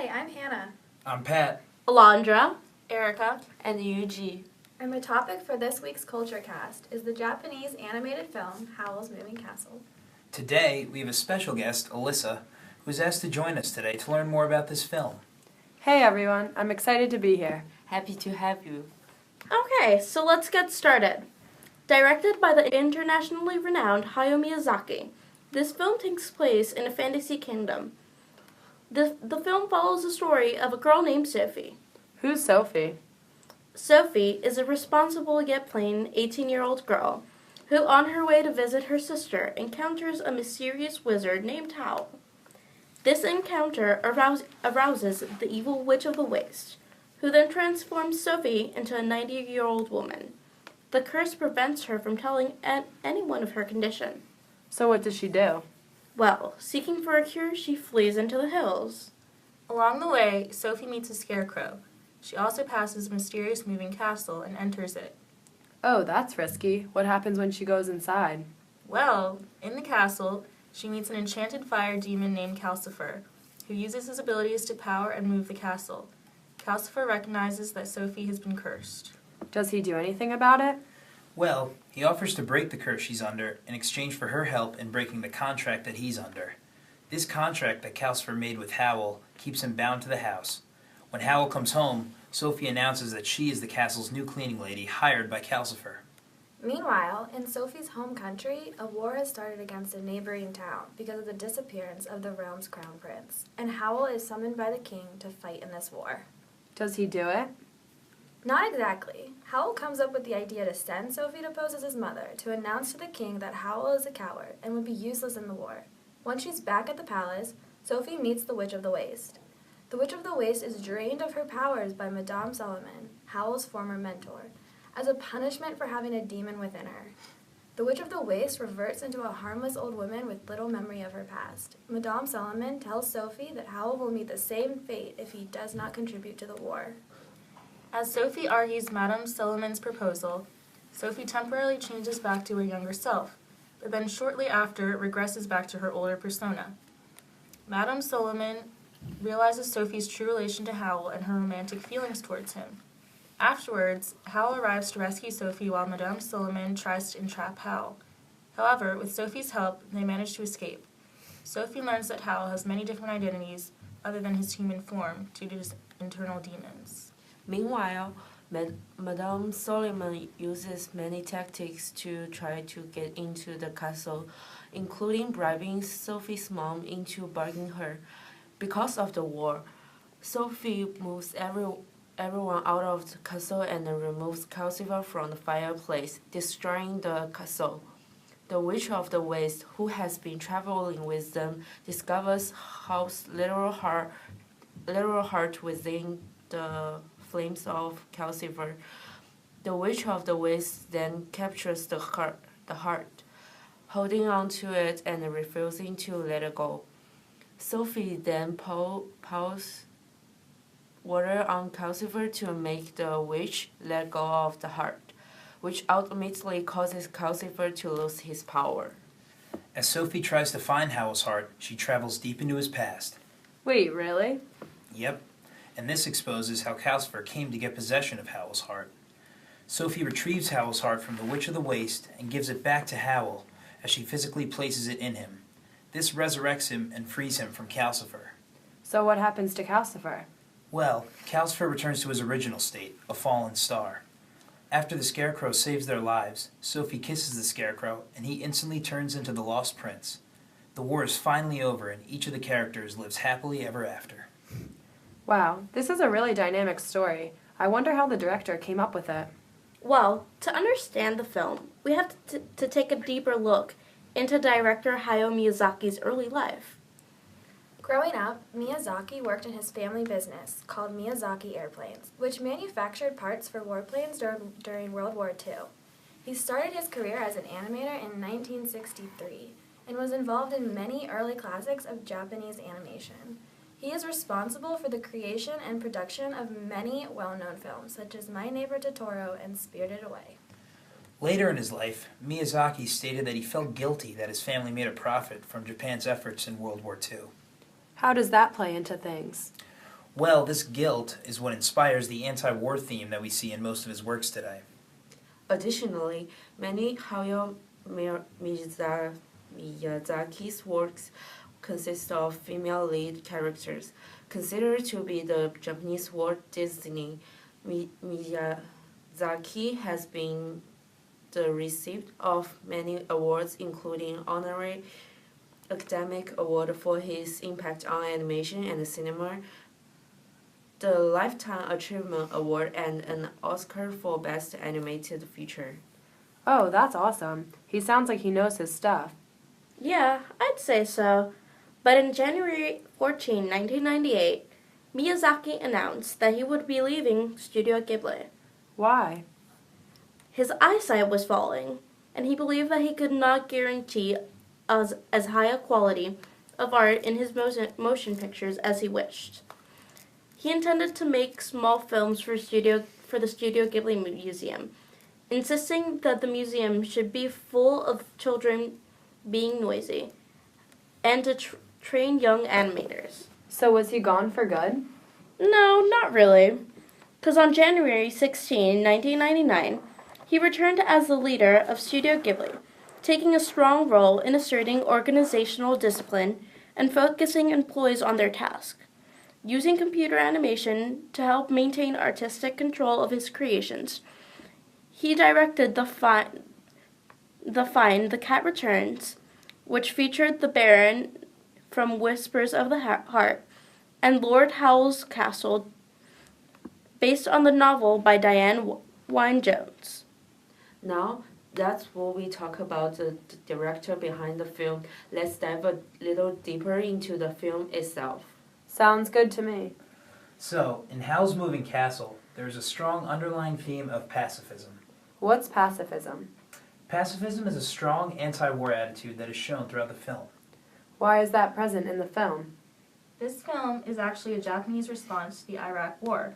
Hi, I'm Hannah. I'm Pat. Alondra, Erica, and Yuji. And the topic for this week's Culture Cast is the Japanese animated film Howl's Moving Castle. Today, we have a special guest, Alyssa, who was asked to join us today to learn more about this film. Hey everyone, I'm excited to be here. Happy to have you. Okay, so let's get started. Directed by the internationally renowned Hayao Miyazaki, this film takes place in a fantasy kingdom. The film follows the story of a girl named Sophie. Who's Sophie? Sophie is a responsible yet plain 18-year-old girl who, on her way to visit her sister, encounters a mysterious wizard named Howl. This encounter arouses the evil Witch of the Waste, who then transforms Sophie into a 90-year-old woman. The curse prevents her from telling anyone of her condition. So what does she do? Well, seeking for a cure, she flees into the hills. Along the way, Sophie meets a scarecrow. She also passes a mysterious moving castle and enters it. Oh, that's risky. What happens when she goes inside? Well, in the castle, she meets an enchanted fire demon named Calcifer, who uses his abilities to power and move the castle. Calcifer recognizes that Sophie has been cursed. Does he do anything about it? Well, he offers to break the curse she's under in exchange for her help in breaking the contract that he's under. This contract that Calcifer made with Howl keeps him bound to the house. When Howl comes home, Sophie announces that she is the castle's new cleaning lady hired by Calcifer. Meanwhile, in Sophie's home country, a war has started against a neighboring town because of the disappearance of the realm's crown prince, and Howl is summoned by the king to fight in this war. Does he do it? Not exactly. Howl comes up with the idea to send Sophie to pose as his mother to announce to the king that Howl is a coward and would be useless in the war. Once she's back at the palace, Sophie meets the Witch of the Waste. The Witch of the Waste is drained of her powers by Madame Solomon, Howl's former mentor, as a punishment for having a demon within her. The Witch of the Waste reverts into a harmless old woman with little memory of her past. Madame Solomon tells Sophie that Howl will meet the same fate if he does not contribute to the war. As Sophie argues Madame Solomon's proposal, Sophie temporarily changes back to her younger self, but then shortly after regresses back to her older persona. Madame Solomon realizes Sophie's true relation to Howl and her romantic feelings towards him. Afterwards, Howl arrives to rescue Sophie while Madame Solomon tries to entrap Howl. However, with Sophie's help, they manage to escape. Sophie learns that Howl has many different identities other than his human form due to his internal demons. Meanwhile, Madame Solomon uses many tactics to try to get into the castle, including bribing Sophie's mom into bargaining her. Because of the war, Sophie moves everyone out of the castle and removes Calcifer from the fireplace, destroying the castle. The Witch of the Waste, who has been traveling with them, discovers Howl's literal heart within the flames of Calcifer. The Witch of the Waste then captures the heart, holding on to it and refusing to let it go. Sophie then pours water on Calcifer to make the witch let go of the heart, which ultimately causes Calcifer to lose his power. As Sophie tries to find Howl's heart, she travels deep into his past. Wait, really? Yep, and this exposes how Calcifer came to get possession of Howl's heart. Sophie retrieves Howl's heart from the Witch of the Waste and gives it back to Howl as she physically places it in him. This resurrects him and frees him from Calcifer. So what happens to Calcifer? Well, Calcifer returns to his original state, a fallen star. After the Scarecrow saves their lives, Sophie kisses the Scarecrow and he instantly turns into the Lost Prince. The war is finally over and each of the characters lives happily ever after. Wow, this is a really dynamic story. I wonder how the director came up with it. Well, to understand the film, we have to take a deeper look into director Hayao Miyazaki's early life. Growing up, Miyazaki worked in his family business called Miyazaki Airplanes, which manufactured parts for warplanes during World War II. He started his career as an animator in 1963 and was involved in many early classics of Japanese animation. He is responsible for the creation and production of many well-known films, such as My Neighbor Totoro and Spirited Away. Later in his life, Miyazaki stated that he felt guilty that his family made a profit from Japan's efforts in World War II. How does that play into things? Well, this guilt is what inspires the anti-war theme that we see in most of his works today. Additionally, many Hayao Miyazaki's works consist of female lead characters. Considered to be the Japanese Walt Disney, Miyazaki has been the recipient of many awards, including honorary academic award for his impact on animation and cinema, the Lifetime Achievement Award, and an Oscar for Best Animated Feature. Oh, that's awesome. He sounds like he knows his stuff. Yeah, I'd say so. But in January 14, 1998, Miyazaki announced that he would be leaving Studio Ghibli. Why? His eyesight was falling, and he believed that he could not guarantee as high a quality of art in his motion pictures as he wished. He intended to make small films for the Studio Ghibli Museum, insisting that the museum should be full of children being noisy, and to train young animators. So was he gone for good? No, not really. Because on January 16, 1999, he returned as the leader of Studio Ghibli, taking a strong role in asserting organizational discipline and focusing employees on their task. Using computer animation to help maintain artistic control of his creations, he directed The Cat Returns, which featured the Baron from Whispers of the Heart, and Lord Howls Castle, based on the novel by Diane Wynne-Jones. Now, that's what we talk about the director behind the film. Let's dive a little deeper into the film itself. Sounds good to me. So, in Howl's Moving Castle, there is a strong underlying theme of pacifism. What's pacifism? Pacifism is a strong anti-war attitude that is shown throughout the film. Why is that present in the film? This film is actually a Japanese response to the Iraq War.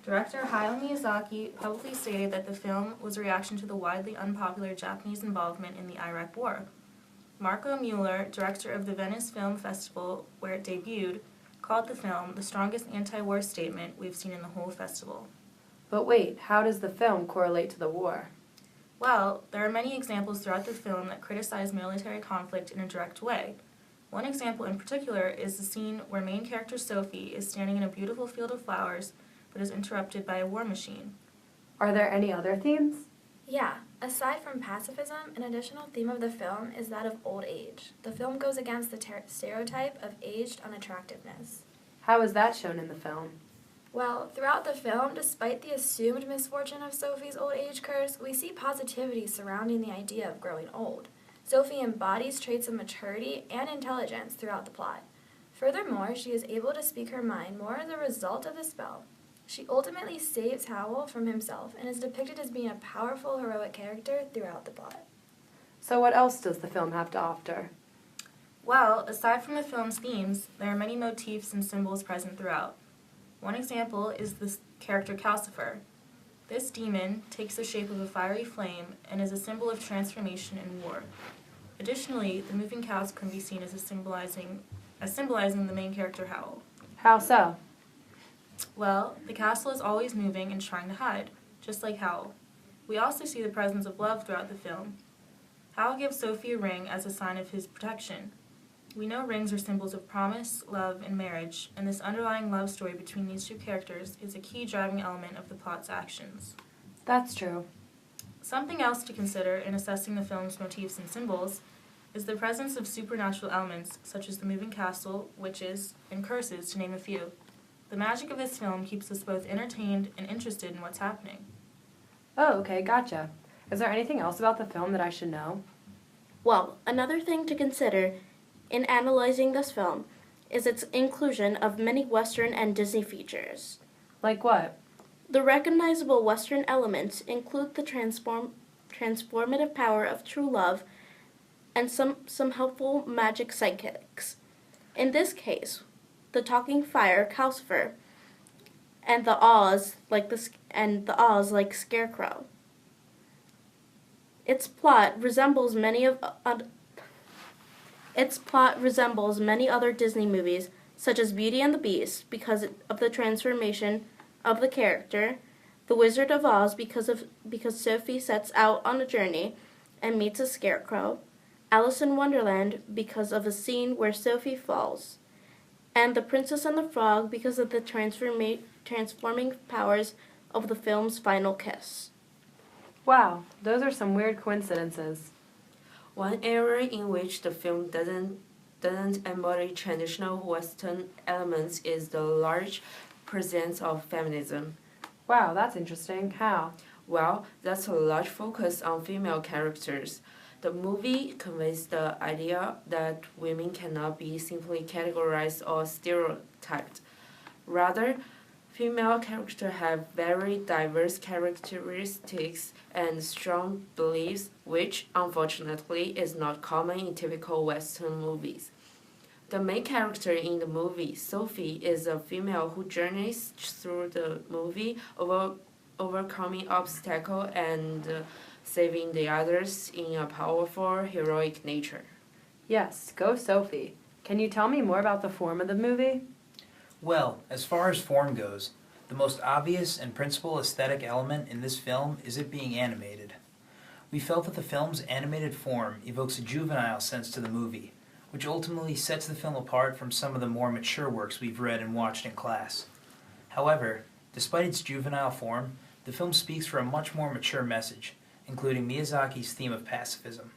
Director Hayao Miyazaki publicly stated that the film was a reaction to the widely unpopular Japanese involvement in the Iraq War. Marco Mueller, director of the Venice Film Festival, where it debuted, called the film the strongest anti-war statement we've seen in the whole festival. But wait, how does the film correlate to the war? Well, there are many examples throughout the film that criticize military conflict in a direct way. One example in particular is the scene where main character Sophie is standing in a beautiful field of flowers but is interrupted by a war machine. Are there any other themes? Yeah, aside from pacifism, an additional theme of the film is that of old age. The film goes against the stereotype of aged unattractiveness. How is that shown in the film? Well, throughout the film, despite the assumed misfortune of Sophie's old age curse, we see positivity surrounding the idea of growing old. Sophie embodies traits of maturity and intelligence throughout the plot. Furthermore, she is able to speak her mind more as a result of the spell. She ultimately saves Howl from himself and is depicted as being a powerful, heroic character throughout the plot. So what else does the film have to offer? Well, aside from the film's themes, there are many motifs and symbols present throughout. One example is the character Calcifer. This demon takes the shape of a fiery flame and is a symbol of transformation and war. Additionally, the moving castle can be seen as symbolizing the main character Howl. How so? Well, the castle is always moving and trying to hide, just like Howl. We also see the presence of love throughout the film. Howl gives Sophie a ring as a sign of his protection. We know rings are symbols of promise, love, and marriage, and this underlying love story between these two characters is a key driving element of the plot's actions. That's true. Something else to consider in assessing the film's motifs and symbols is the presence of supernatural elements such as the moving castle, witches, and curses, to name a few. The magic of this film keeps us both entertained and interested in what's happening. Oh, okay, gotcha. Is there anything else about the film that I should know? Well, another thing to consider in analyzing this film is its inclusion of many Western and Disney features. Like what? The recognizable Western elements include the transformative power of true love and some helpful magic sidekicks. In this case, the talking fire Calcifer and the Oz like Scarecrow. Its plot resembles many other Disney movies such as Beauty and the Beast because of the transformation of the character, The Wizard of Oz because Sophie sets out on a journey and meets a scarecrow, Alice in Wonderland because of a scene where Sophie falls, and The Princess and the Frog because of the transforming powers of the film's final kiss. Wow, those are some weird coincidences. One area in which the film doesn't embody traditional Western elements is the large presence of feminism. Wow, that's interesting. How? Well, that's a large focus on female characters. The movie conveys the idea that women cannot be simply categorized or stereotyped. Rather, female characters have very diverse characteristics and strong beliefs, which unfortunately is not common in typical Western movies. The main character in the movie, Sophie, is a female who journeys through the movie overcoming obstacles and saving the others in a powerful, heroic nature. Yes, go Sophie. Can you tell me more about the form of the movie? Well, as far as form goes, the most obvious and principal aesthetic element in this film is it being animated. We felt that the film's animated form evokes a juvenile sense to the movie, which ultimately sets the film apart from some of the more mature works we've read and watched in class. However, despite its juvenile form, the film speaks for a much more mature message, including Miyazaki's theme of pacifism.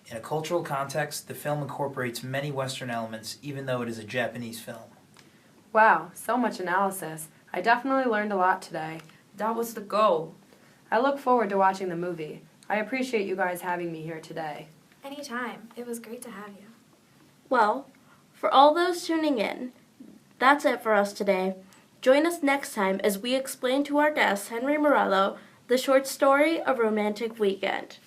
In a cultural context, the film incorporates many Western elements, even though it is a Japanese film. Wow, so much analysis. I definitely learned a lot today. That was the goal. I look forward to watching the movie. I appreciate you guys having me here today. Anytime. It was great to have you. Well, for all those tuning in, that's it for us today. Join us next time as we explain to our guest, Henry Morello, the short story A Romantic Weekend.